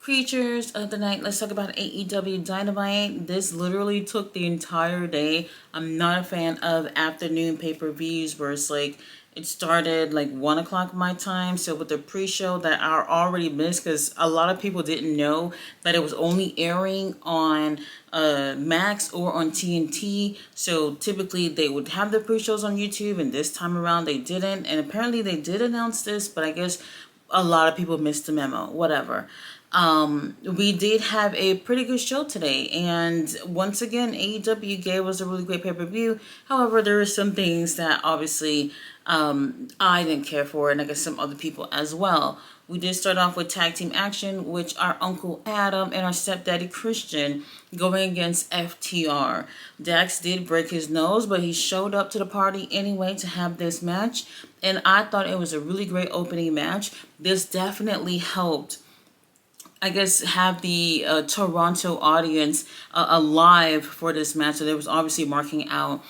Creatures of the night. Let's talk about AEW Dynamite. This literally took the entire day. I'm not a fan of afternoon pay-per-views where it's like it started like 1 o'clock my time. So with the pre-show that I already missed, because a lot of people didn't know that it was only airing on Max or on TNT. So typically they would have the pre-shows on YouTube, and this time around they didn't. And apparently they did announce this, but I guess a lot of people missed the memo. Whatever. We did have a pretty good show today, and once again AEW gave us a really great pay-per-view. However, there are some things that obviously I didn't care for, and I guess some other people as well. We did start off with tag team action, which our Uncle Adam and our stepdaddy Christian going against FTR. Dax did break his nose, but he showed up to the party anyway to have this match, and I thought it was a really great opening match. This definitely helped, I guess, have the Toronto audience alive for this match. So there was obviously marking out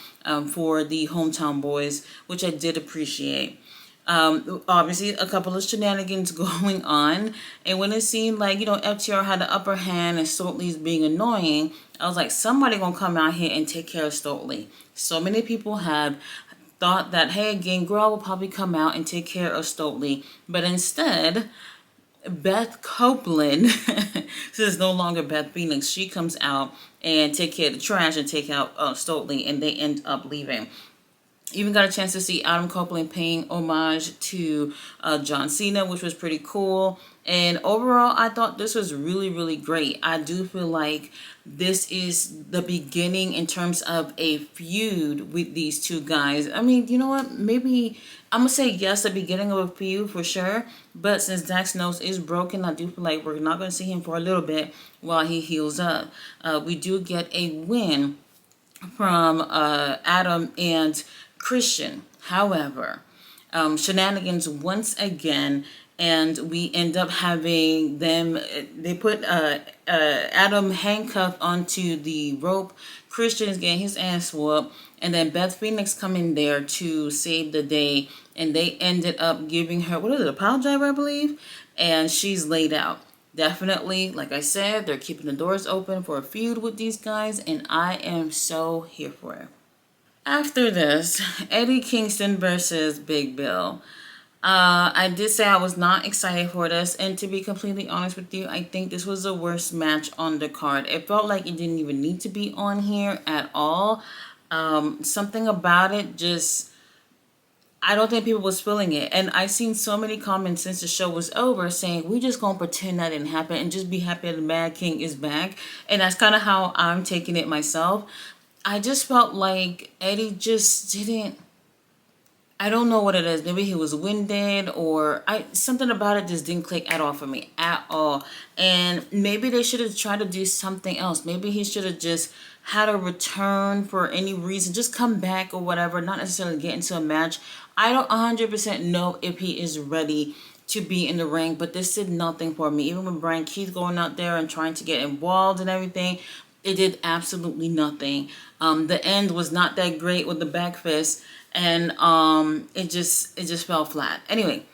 for the hometown boys, which I did appreciate. Obviously, a couple of shenanigans going on. And when it seemed like, FTR had the upper hand and Stoltly's being annoying, I was like, somebody gonna come out here and take care of Stoltly. So many people have thought that, hey, Gangrel will probably come out and take care of Stoltly. But instead, Beth Copeland, this is no longer Beth Phoenix, she comes out and take care of the trash and take out Stoltly, and they end up leaving. Even got a chance to see Adam Copeland paying homage to John Cena, which was pretty cool. And overall, I thought this was really, really great. I do feel like this is the beginning in terms of a feud with these two guys. I mean, you know what? Maybe I'm going to say yes, the beginning of a feud for sure. But since Dax's nose is broken, I do feel like we're not going to see him for a little bit while he heals up. We do get a win from Adam and Christian. However, shenanigans once again, and we end up having them, they put Adam handcuffed onto the rope. Christian is getting his ass whooped, and then Beth Phoenix come in there to save the day, and they ended up giving her, what is it, a pile driver, I believe, and she's laid out. Definitely, like I said, they're keeping the doors open for a feud with these guys, and I am so here for it. After this, Eddie Kingston versus Big Bill. I did say I was not excited for this, and to be completely honest with you, I think this was the worst match on the card. It felt like it didn't even need to be on here at all. Something about it just, I don't think people was feeling it. And I've seen so many comments since the show was over saying, we just gonna pretend that didn't happen and just be happy that the Mad King is back. And that's kind of how I'm taking it myself. I just felt like Eddie just didn't, I don't know what it is. Maybe he was winded, or something about it just didn't click at all for me, at all. And maybe they should have tried to do something else. Maybe he should have just had a return for any reason, just come back or whatever, not necessarily get into a match. I don't 100% know if he is ready to be in the ring, but this did nothing for me. Even with Brian Keith going out there and trying to get involved and everything, it did absolutely nothing. The end was not that great with the back fist, and it just fell flat. Anyway,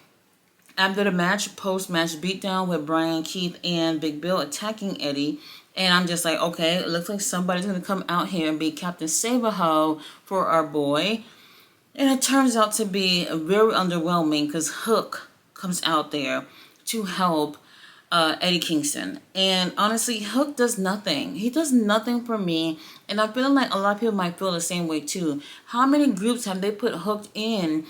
after the match, post-match beatdown with Brian Keith and Big Bill attacking Eddie, and I'm just like, okay, it looks like somebody's going to come out here and be Captain Save-A-Ho for our boy. And it turns out to be very underwhelming because Hook comes out there to help Eddie Kingston. And honestly, Hook does nothing. He does nothing for me. And I feel like a lot of people might feel the same way too. How many groups have they put Hook in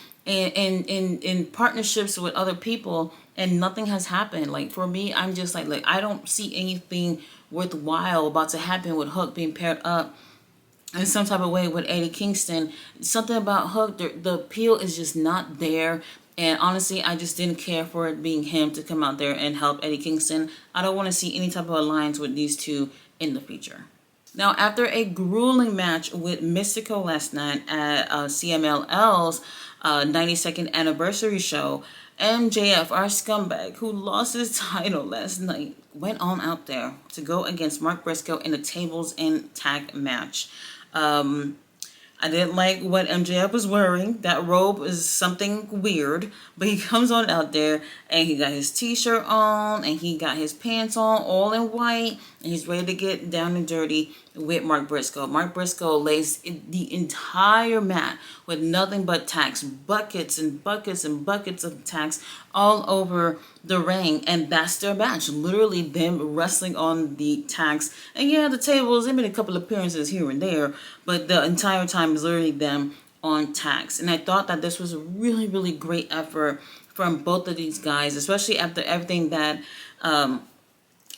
partnerships with other people and nothing has happened? Like for me, I'm just like I don't see anything worthwhile about to happen with Hook being paired up in some type of way with Eddie Kingston. Something about Hook, the appeal is just not there. And honestly, I just didn't care for it being him to come out there and help Eddie Kingston. I don't want to see any type of alliance with these two in the future. Now, after a grueling match with Mystico last night at CMLL's 92nd anniversary show, MJF, our scumbag, who lost his title last night, went on out there to go against Mark Briscoe in a tables and tag match. I didn't like what MJF was wearing. That robe is something weird. But he comes on out there and he got his t-shirt on and he got his pants on all in white. And he's ready to get down and dirty with Mark Briscoe. Mark Briscoe lays the entire mat with nothing but tacks. Buckets and buckets and buckets of tacks all over the ring. And that's their match. Literally them wrestling on the tacks. And yeah, the tables, they made a couple appearances here and there. But the entire time is literally them on tacks. And I thought that this was a really, really great effort from both of these guys, especially after everything that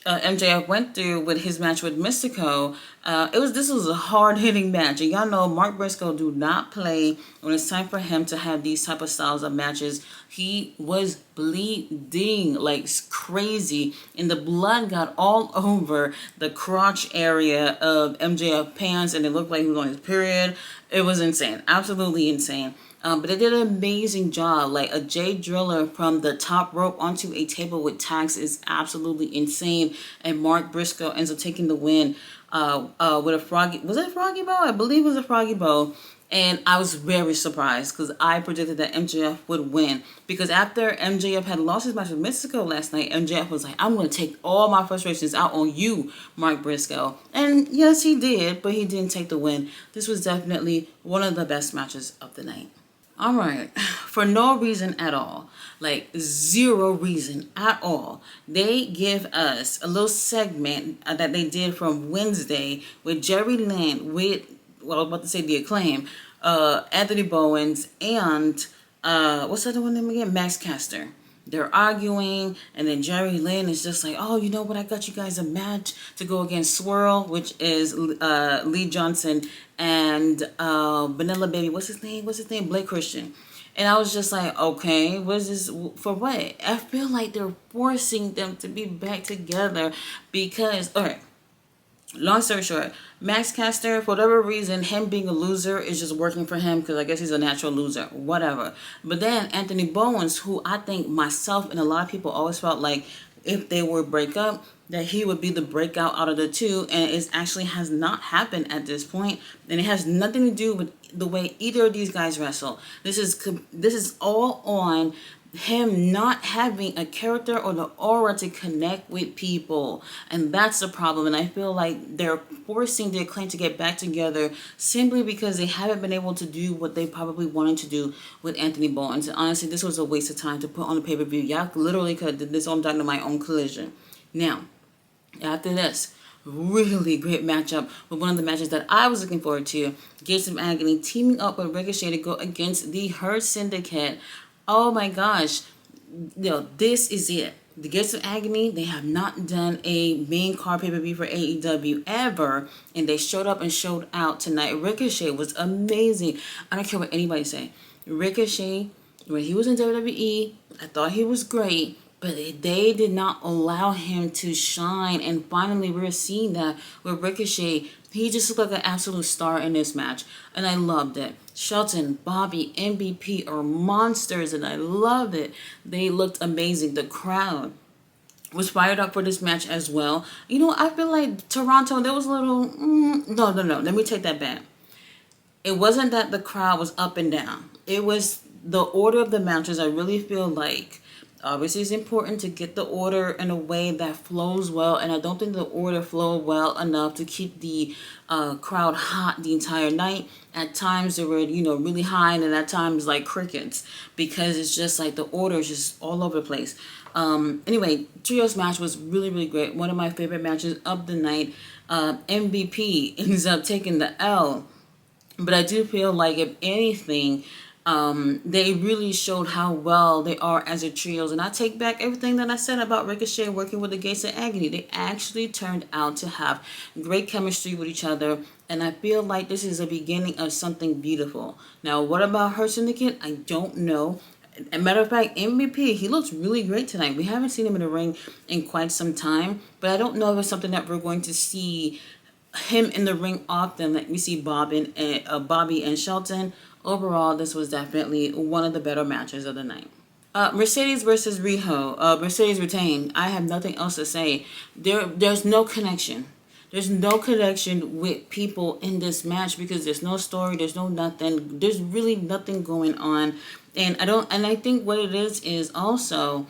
MJF went through with his match with Mystico. This was a hard-hitting match. And y'all know Mark Briscoe do not play when it's time for him to have these type of styles of matches. He was bleeding like crazy. And the blood got all over the crotch area of MJF pants. And it looked like he was on his period. It was insane. Absolutely insane. But they did an amazing job. Like a J Driller from the top rope onto a table with tacks is absolutely insane. And Mark Briscoe ends up taking the win with a froggy. Was it a froggy bow? I believe it was a froggy bow. And I was very surprised because I predicted that MJF would win. Because after MJF had lost his match with Mystico last night, MJF was like, I'm going to take all my frustrations out on you, Mark Briscoe. And yes, he did, but he didn't take the win. This was definitely one of the best matches of the night. All right, for no reason at all, like zero reason at all, they give us a little segment that they did from Wednesday with Jerry Lynn, with, well, I was about to say the Acclaim, Anthony Bowens, and what's the other one name again? Max Caster. They're arguing, and then Jerry Lynn is just like, oh, you know what? I got you guys a match to go against Swirl, which is Lee Johnson, and Vanilla Baby. What's his name? Blake Christian. And I was just like, okay, what is this for what? I feel like they're forcing them to be back together because, all right, long story short, Max Caster, for whatever reason, him being a loser is just working for him because I guess he's a natural loser, whatever. But then Anthony Bowens, who I think myself and a lot of people always felt like if they were break up, that he would be the breakout out of the two, and it actually has not happened at this point, and it has nothing to do with the way either of these guys wrestle. This is all on him not having a character or the aura to connect with people, and that's the problem. And I feel like they're forcing the Acclaim to get back together simply because they haven't been able to do what they probably wanted to do with Anthony Bowens. And honestly, this was a waste of time to put on the pay-per-view. Y'all literally could have did this on Dynamite on Collision. Now, after this, really great matchup with one of the matches that I was looking forward to. Gates of Agony teaming up with Ricochet to go against the Hurt Syndicate. Oh my gosh. This is it. The Gates of Agony, they have not done a main card pay-per-view for AEW ever. And they showed up and showed out tonight. Ricochet was amazing. I don't care what anybody say. Ricochet, when he was in WWE, I thought he was great. But they did not allow him to shine. And finally, we're seeing that with Ricochet. He just looked like an absolute star in this match. And I loved it. Shelton, Bobby, MVP are monsters. And I loved it. They looked amazing. The crowd was fired up for this match as well. You know, I feel like Toronto, there was a little... No. Let me take that back. It wasn't that the crowd was up and down. It was the order of the matches. I really feel like... Obviously, it's important to get the order in a way that flows well, and I don't think the order flowed well enough to keep the crowd hot the entire night. At times, they were, really high, and at times, like crickets, because it's just like the order is just all over the place. Anyway, Trios match was really, really great. One of my favorite matches of the night. MVP ends up taking the L, but I do feel like, if anything... they really showed how well they are as a trios. And I take back everything that I said about Ricochet working with the Gates of Agony. They actually turned out to have great chemistry with each other. And I feel like this is a beginning of something beautiful. Now, what about Hurt Syndicate? I don't know. As a matter of fact, MVP, he looks really great tonight. We haven't seen him in the ring in quite some time. But I don't know if it's something that we're going to see him in the ring often, like we see Bobby and Shelton. Overall, this was definitely one of the better matches of the night. Mercedes versus Riho. Mercedes retained. I have nothing else to say. There's no connection. There's no connection with people in this match because there's no story, there's no nothing, there's really nothing going on. And I think what it is also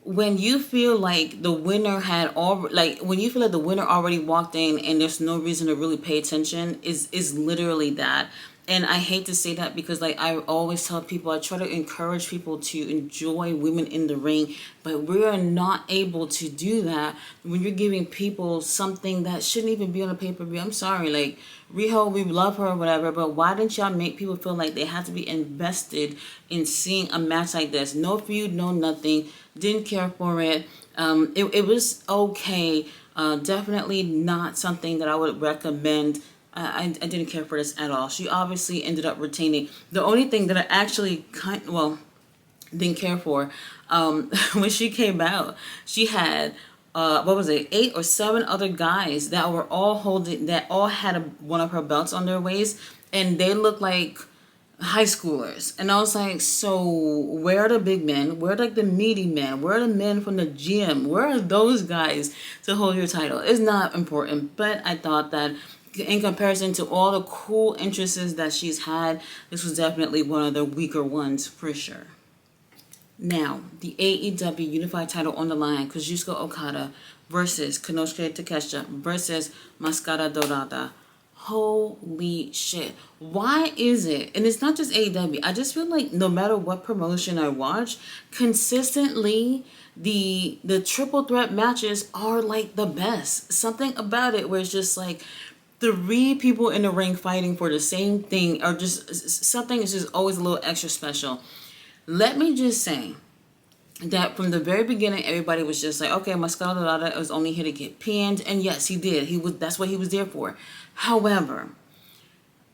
when you feel like the winner had all like when you feel like the winner already walked in and there's no reason to really pay attention is literally that. And I hate to say that because like I always tell people, I try to encourage people to enjoy women in the ring, but we are not able to do that when you're giving people something that shouldn't even be on a pay-per-view. I'm sorry, like Riho, we love her or whatever, but why didn't y'all make people feel like they had to be invested in seeing a match like this? No feud, no nothing. Didn't care for it. It was okay. Definitely not something that I would recommend. I didn't care for this at all. She obviously ended up retaining. The only thing that I actually didn't care for, when she came out, she had what was it, 8 or 7 other guys that were all that all had one of her belts on their waist, and they looked like high schoolers. And I was like, so where are the big men? Where are like the meaty men? Where are the men from the gym? Where are those guys to hold your title? It's not important, but I thought that in comparison to all the cool interests that she's had, this was definitely one of the weaker ones for sure. Now, the AEW Unified title on the line, Kazuchika Okada versus Konosuke Takeshita versus Mascara Dorada. Holy shit. Why is it? And it's not just AEW. I just feel like no matter what promotion I watch, consistently the triple threat matches are like the best. Something about it where it's just like 3 people in the ring fighting for the same thing, or just something is just always a little extra special. Let me just say that from the very beginning, everybody was just like, okay, Mascara Dorada was only here to get pinned, and yes, he did. That's what he was there for. However,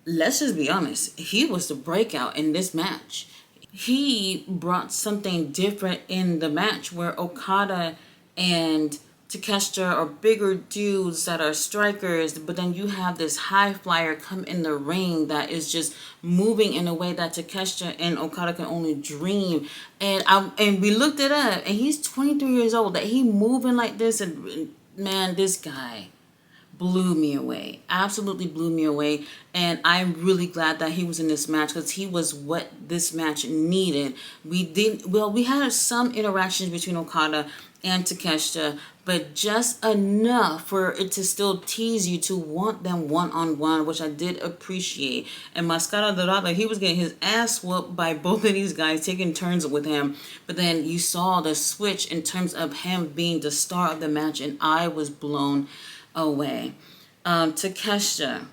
let's just be honest, he was the breakout in this match. He brought something different in the match where Okada and Takeshita are bigger dudes that are strikers, but then you have this high flyer come in the ring that is just moving in a way that Takeshita and Okada can only dream. And we looked it up, and he's 23 years old. That he moving like this, and man, this guy blew me away. Absolutely blew me away. And I'm really glad that he was in this match because he was what this match needed. We had some interactions between Okada and Takeshita, but just enough for it to still tease you to want them one-on-one, which I did appreciate. And Mascara Dorada, he was getting his ass whooped by both of these guys, taking turns with him. But then you saw the switch in terms of him being the star of the match, and I was blown away. Takeshita,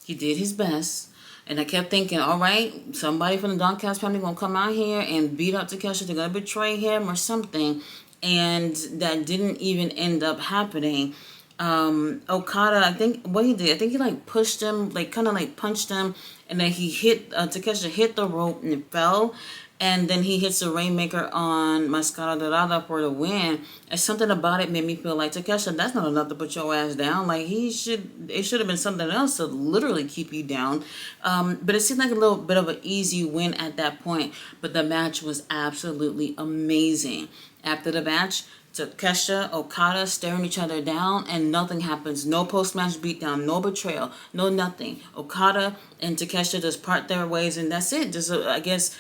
he did his best. And I kept thinking, all right, somebody from the Doncast family gonna come out here and beat up Takeshita. They're gonna betray him or something. And that didn't even end up happening. Okada, I think what he did, I think he like pushed him, like kind of like punched him, and then he hit Takeshita hit the rope and it fell, and then he hits a rainmaker on Mascara Dorada for the win. And something about it made me feel like, Takeshita, that's not enough to put your ass down. Like it should have been something else to literally keep you down. But it seemed like a little bit of an easy win at that point. But the match was absolutely amazing. After the match, Takeshita, Okada staring each other down, and nothing happens. No post-match beatdown, no betrayal, no nothing. Okada and Takeshita just part their ways, and that's it. Just, I guess,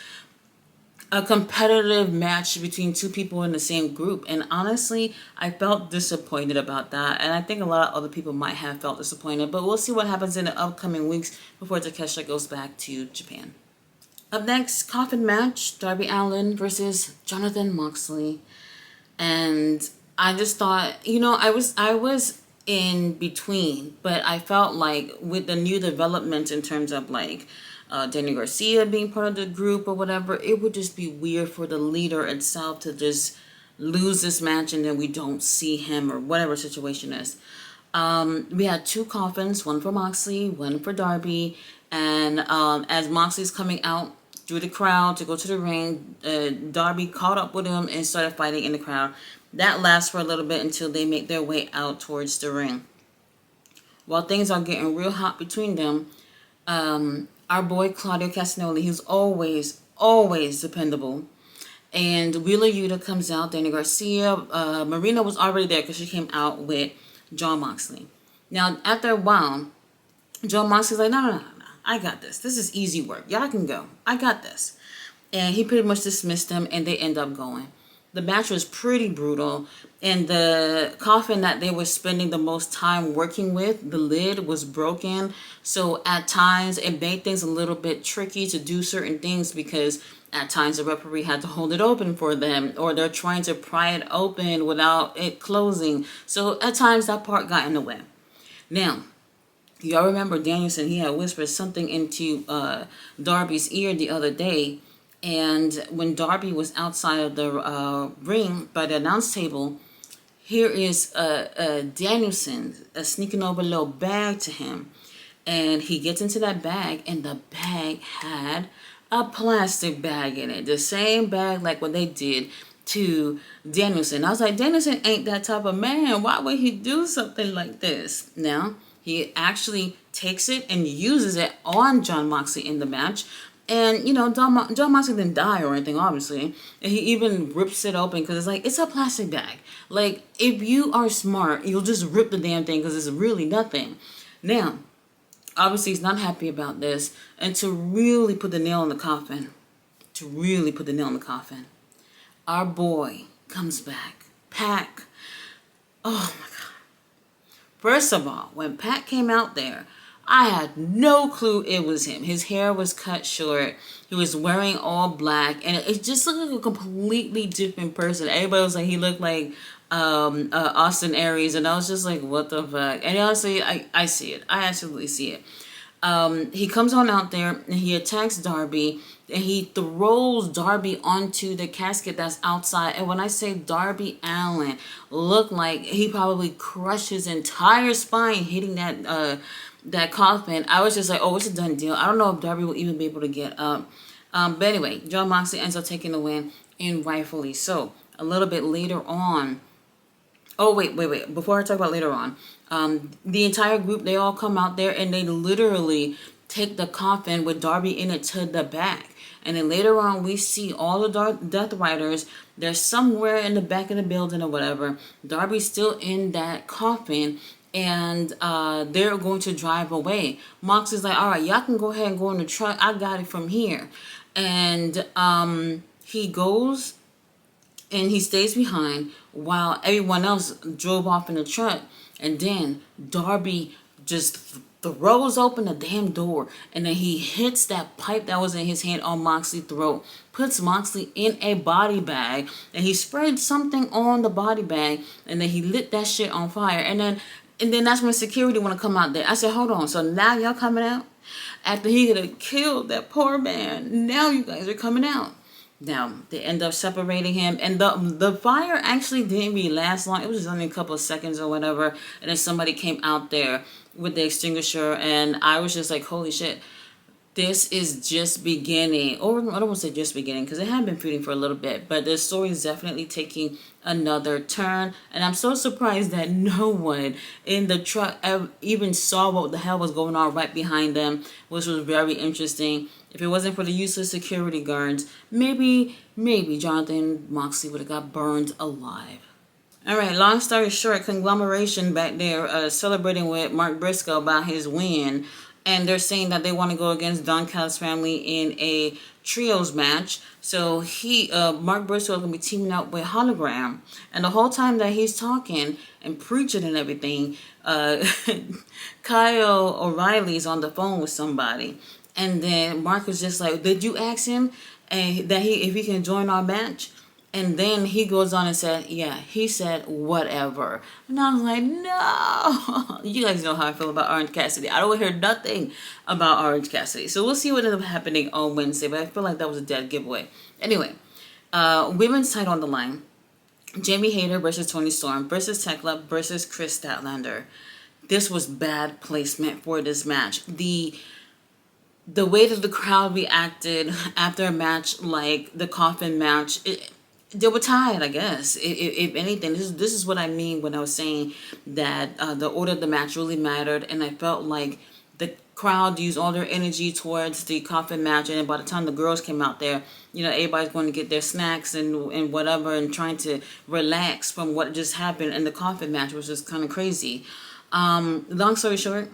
a competitive match between 2 people in the same group. And honestly, I felt disappointed about that. And I think a lot of other people might have felt disappointed. But we'll see what happens in the upcoming weeks before Takeshita goes back to Japan. Up next, Coffin match, Darby Allin versus Jonathan Moxley. And I just thought, I was in between, but I felt like with the new development in terms of like Danny Garcia being part of the group or whatever, it would just be weird for the leader itself to just lose this match and then we don't see him or whatever situation is. We had 2 coffins, one for Moxley, one for Darby, and as Moxley's coming out through the crowd to go to the ring, Darby caught up with him and started fighting in the crowd. That lasts for a little bit until they make their way out towards the ring. While things are getting real hot between them, our boy Claudio Castagnoli, he's always dependable. And Wheeler Yuta comes out, Danny Garcia. Marina was already there because she came out with Jon Moxley. Now, after a while, John Moxley's like, no, I got this. This is easy work. Y'all can go. I got this. And he pretty much dismissed them, and they end up going. The match was pretty brutal, and the coffin that they were spending the most time working with, the lid was broken. So at times, it made things a little bit tricky to do certain things because at times the referee had to hold it open for them, or they're trying to pry it open without it closing. So at times that part got in the way. Now, y'all remember Danielson, he had whispered something into Darby's ear the other day. And when Darby was outside of the ring by the announce table, here is Danielson sneaking over a little bag to him. And he gets into that bag, and the bag had a plastic bag in it. The same bag like what they did to Danielson. I was like, Danielson ain't that type of man. Why would he do something like this? Now, he actually takes it and uses it on Jon Moxley in the match. And, you know, Jon Moxley didn't die or anything, obviously. And he even rips it open because it's like, it's a plastic bag. Like, if you are smart, you'll just rip the damn thing because it's really nothing. Now, obviously, he's not happy about this. And to really put the nail in the coffin, our boy comes back. Pac. Oh, my God. First of all, when Pac came out there, I had no clue it was him. His hair was cut short. He was wearing all black. And it just looked like a completely different person. Everybody was like, he looked like Austin Aries. And I was just like, what the fuck? And honestly, I see it. I absolutely see it. He comes on out there and he attacks Darby. And he throws Darby onto the casket that's outside. And when I say Darby Allin looked like he probably crushed his entire spine hitting that coffin, I was just like, oh, it's a done deal. I don't know if Darby will even be able to get up. But anyway, Jon Moxley ends up taking the win, and rightfully so. A little bit later on, oh, wait. Before I talk about later on, the entire group, they all come out there, and they literally take the coffin with Darby in it to the back. And then later on, we see all the Death Riders. They're somewhere in the back of the building or whatever. Darby's still in that coffin. And they're going to drive away. Mox is like, all right, y'all can go ahead and go in the truck. I got it from here. And he goes and he stays behind while everyone else drove off in the truck. And then Darby just throws open the damn door. And then he hits that pipe that was in his hand on Moxley's throat. Puts Moxley in a body bag. And he sprayed something on the body bag. And then he lit that shit on fire. And then that's when security want to come out there. I said, hold on. So now y'all coming out? After he had killed that poor man, now you guys are coming out. Now, they end up separating him. And the fire actually didn't really last long. It was just only a couple of seconds or whatever. And then somebody came out there with the extinguisher. And I was just like, holy shit. This is just beginning. Or I don't want to say just beginning because it had been feuding for a little bit. But the story is definitely taking another turn. And I'm so surprised that no one in the truck even saw what the hell was going on right behind them, which was very interesting. If it wasn't for the useless security guards, maybe Jonathan Moxley would have got burned alive. All right, long story short, Conglomeration back there celebrating with Mark Briscoe about his win. And they're saying that they want to go against Don Callis' family in a trios match. So Mark Briscoe is going to be teaming up with Hologram. And the whole time that he's talking and preaching and everything, Kyle O'Reilly's on the phone with somebody. And then Mark was just like, did you ask him if he can join our match? And then he goes on and said, yeah, he said whatever. And I was like, no. You guys know how I feel about Orange Cassidy. I don't hear nothing about Orange Cassidy. So we'll see what ends up happening on Wednesday. But I feel like that was a dead giveaway. Anyway, women's title on the line. Jamie Hayter versus Toni Storm versus Tekla versus Chris Statlander. This was bad placement for this match. The way that the crowd reacted after a match like the Coffin match, they were tired, I guess. If anything, this is what I mean when I was saying that the order of the match really mattered, and I felt like the crowd used all their energy towards the Coffin match, and by the time the girls came out there, you know, everybody's going to get their snacks and whatever, and trying to relax from what just happened in the Coffin match, which was kind of crazy. Long story short,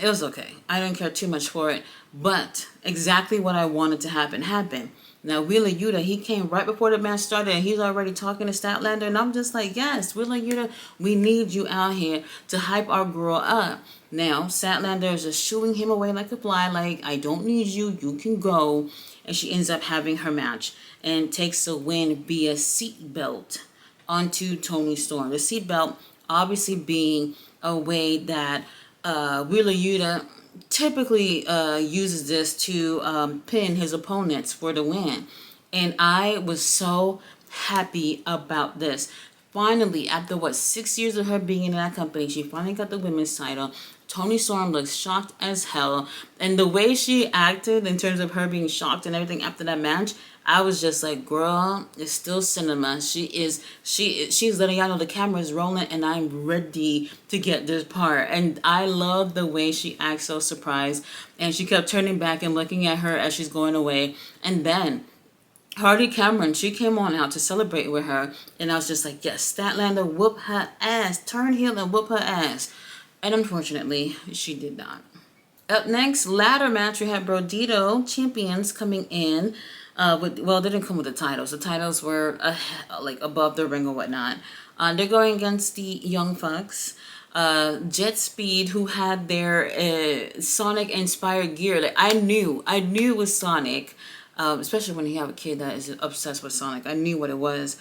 it was okay. I didn't care too much for it, but exactly what I wanted to happen happened. Now, Wheeler Yuta, he came right before the match started, and he's already talking to Statlander, and I'm just like, yes, Wheeler Yuta, we need you out here to hype our girl up. Now, Statlander is just shooing him away like a fly, like, I don't need you, you can go. And she ends up having her match and takes the win via seat belt onto Toni Storm. The seat belt obviously being a way that Wheeler Yuta typically uses this to pin his opponents for the win. And I was so happy about this. Finally, after 6 years of her being in that company, she finally got the women's title. Toni Storm looks shocked as hell. And the way she acted in terms of her being shocked and everything after that match, I was just like, girl, it's still cinema. She's letting y'all know the camera is rolling and I'm ready to get this part. And I love the way she acts so surprised. And she kept turning back and looking at her as she's going away. And then Hardy Cameron, she came on out to celebrate with her. And I was just like, yes, Statlander, whoop her ass. Turn heel and whoop her ass. And unfortunately, she did not. Up next, ladder match, we have Brodito champions coming in. They didn't come with the titles. The titles were like above the ring or whatnot. They're going against the Young Bucks. Jet Speed, who had their Sonic inspired gear. Like I knew it was Sonic, especially when you have a kid that is obsessed with Sonic. I knew what it was,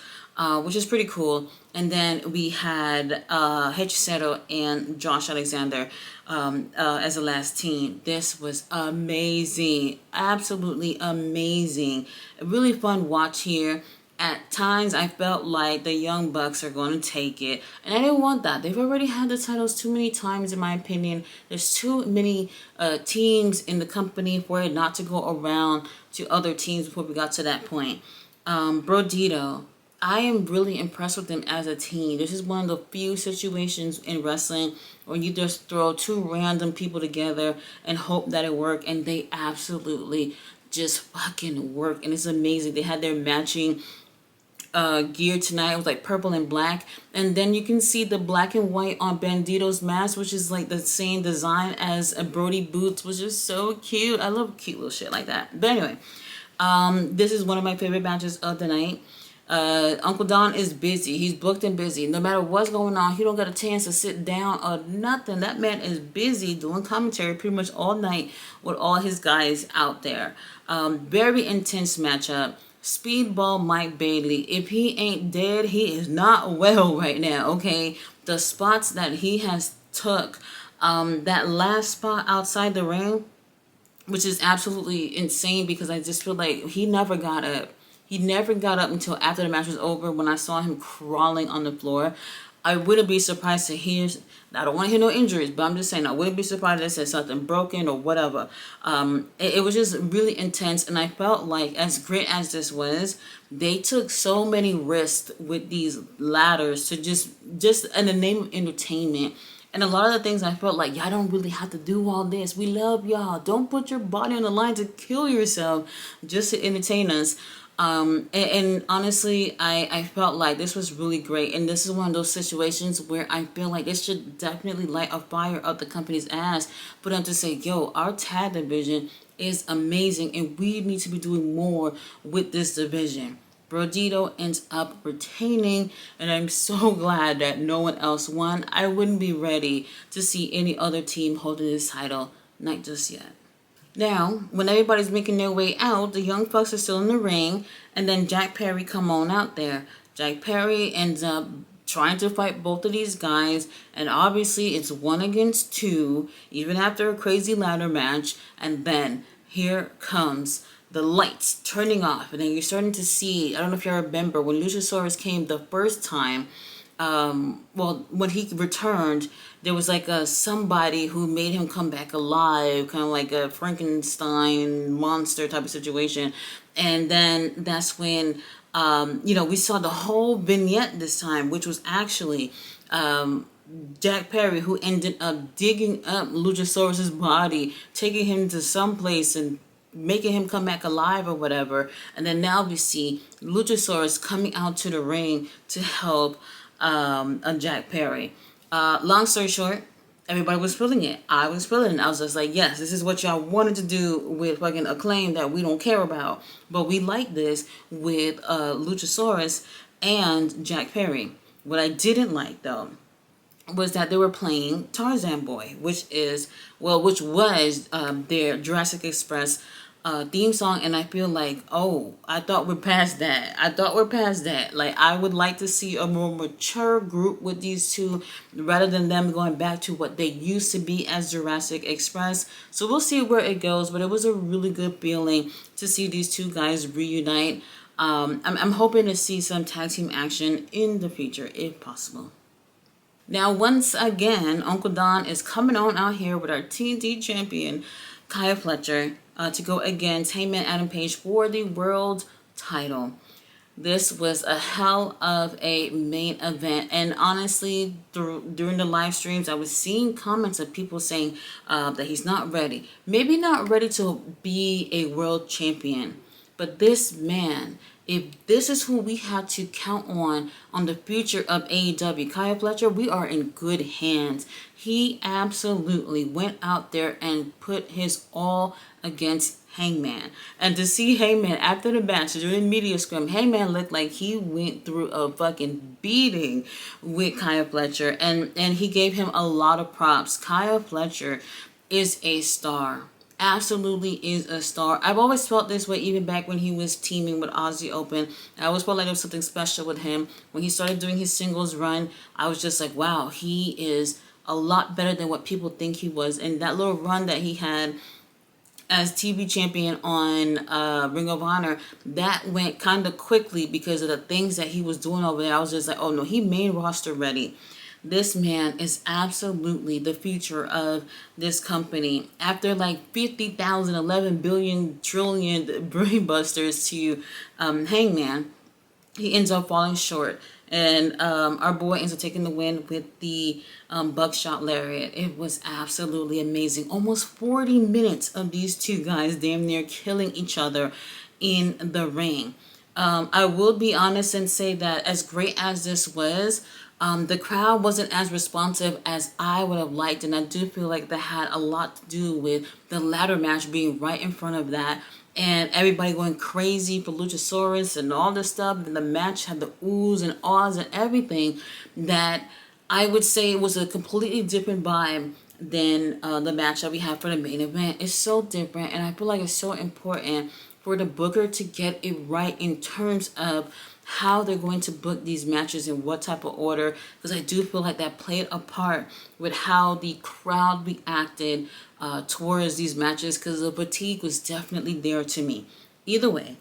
which is pretty cool. And then we had Hechiseto and Josh Alexander as the last team. This was amazing, absolutely amazing. A really fun watch here. At times, I felt like the Young Bucks are going to take it. And I didn't want that. They've already had the titles too many times, in my opinion. There's too many teams in the company for it not to go around to other teams before we got to that point. Brodito, I am really impressed with them as a team. This is one of the few situations in wrestling where you just throw two random people together and hope that it works. And they absolutely just fucking work. And it's amazing. They had their matching gear tonight. It was like purple and black, and then you can see the black and white on Bandito's mask, which is like the same design as a Brody boots, which is so cute. I love cute little shit like that. But anyway, this is one of my favorite matches of the night. Uncle Don is busy. He's booked and busy. No matter what's going on, he don't get a chance to sit down or nothing. That man is busy doing commentary pretty much all night with all his guys out there. Very intense matchup. Speedball Mike Bailey. If he ain't dead, he is not well right now, okay? The spots that he has took, that last spot outside the ring, which is absolutely insane because I just feel like he never got up. He never got up until after the match was over when I saw him crawling on the floor. I wouldn't be surprised to hear, I don't want to hear no injuries, but I'm just saying I wouldn't be surprised if there's something broken or whatever. It was just really intense, and I felt like as great as this was, they took so many risks with these ladders to just in the name of entertainment. And a lot of the things I felt like, y'all don't really have to do all this. We love y'all. Don't put your body on the line to kill yourself just to entertain us. And honestly, I felt like this was really great. And this is one of those situations where I feel like it should definitely light a fire up the company's ass for them to say, yo, our tag division is amazing and we need to be doing more with this division. Brodito ends up retaining, and I'm so glad that no one else won. I wouldn't be ready to see any other team holding this title, not just yet. Now, when everybody's making their way out, the Young Bucks are still in the ring, and then Jack Perry come on out there. Jack Perry ends up trying to fight both of these guys, and obviously it's 1 against 2, even after a crazy ladder match, and then here comes the lights turning off, and then you're starting to see, I don't know if you remember, when Luchasaurus came the first time, when he returned, there was like somebody who made him come back alive, kind of like a Frankenstein monster type of situation. And then that's when, we saw the whole vignette this time, which was actually Jack Perry, who ended up digging up Luchasaurus's body, taking him to some place and making him come back alive or whatever. And then now we see Luchasaurus coming out to the ring to help Jack Perry. Long story short, everybody was feeling it. I was feeling it. I was just like, yes, this is what y'all wanted to do with fucking Acclaim that we don't care about. But we like this with Luchasaurus and Jack Perry. What I didn't like, though, was that they were playing Tarzan Boy, which was their Jurassic Express theme song, and I feel like, oh, I thought we're past that. Like, I would like to see a more mature group with these two, rather than them going back to what they used to be as Jurassic Express. So we'll see where it goes, but it was a really good feeling to see these two guys reunite. I'm hoping to see some tag team action in the future, if possible. Now, once again, Uncle Don is coming on out here with our TNT champion, Kaya Fletcher, to go against Heyman Adam Page for the world title. This was a hell of a main event, and honestly, during the live streams, I was seeing comments of people saying that he's not ready. Maybe not ready to be a world champion, but this man, if this is who we have to count on the future of AEW, Kaya Fletcher, we are in good hands. He absolutely went out there and put his all against Hangman. And to see Hangman after the match, during media scrum, Hangman looked like he went through a fucking beating with Kaya Fletcher. And he gave him a lot of props. Kaya Fletcher is a star. Absolutely is a star. I've always felt this way, even back when he was teaming with Aussie Open. I always felt like there was something special with him. When he started doing his singles run, I was just like, wow, he is a lot better than what people think he was. And that little run that he had as TV champion on Ring of Honor, that went kind of quickly because of the things that he was doing over there. I was just like, oh no, he main roster ready. This man is absolutely the future of this company. After like 50,000, 11 billion, trillion brainbusters to Hangman, he ends up falling short. And our boy ends up taking the win with the buckshot lariat. It was absolutely amazing. Almost 40 minutes of these two guys damn near killing each other in the ring. I will be honest and say that as great as this was, the crowd wasn't as responsive as I would have liked, and I do feel like that had a lot to do with the ladder match being right in front of that, and everybody going crazy for Luchasaurus and all this stuff. And the match had the oohs and ahs and everything that I would say was a completely different vibe than the match that we had for the main event. It's so different, and I feel like it's so important for the booker to get it right in terms of how they're going to book these matches in what type of order, because I do feel like that played a part with how the crowd reacted towards these matches, because the fatigue was definitely there to me. Either way,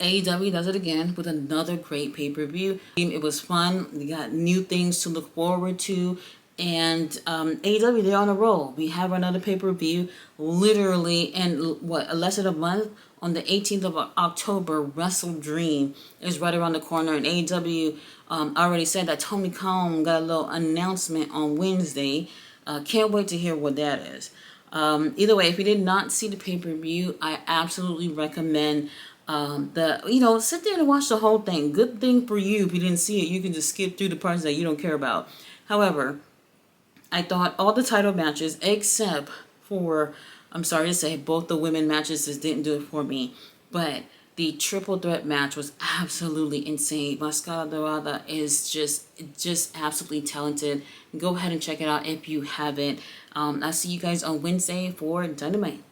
AEW does it again with another great pay-per-view. It was fun. We got new things to look forward to. And AEW, they're on a roll. We have another pay-per-view literally in less than a month. On the 18th of October, Wrestle Dream is right around the corner. And AEW already said that Tony Khan got a little announcement on Wednesday. Can't wait to hear what that is. Either way, if you did not see the pay-per-view, I absolutely recommend sit there and watch the whole thing. Good thing for you, if you didn't see it, you can just skip through the parts that you don't care about. However, I thought all the title matches, except for, I'm sorry to say, both the women matches just didn't do it for me. But the triple threat match was absolutely insane. Mascara Dorada is just absolutely talented. Go ahead and check it out if you haven't. I'll see you guys on Wednesday for Dynamite.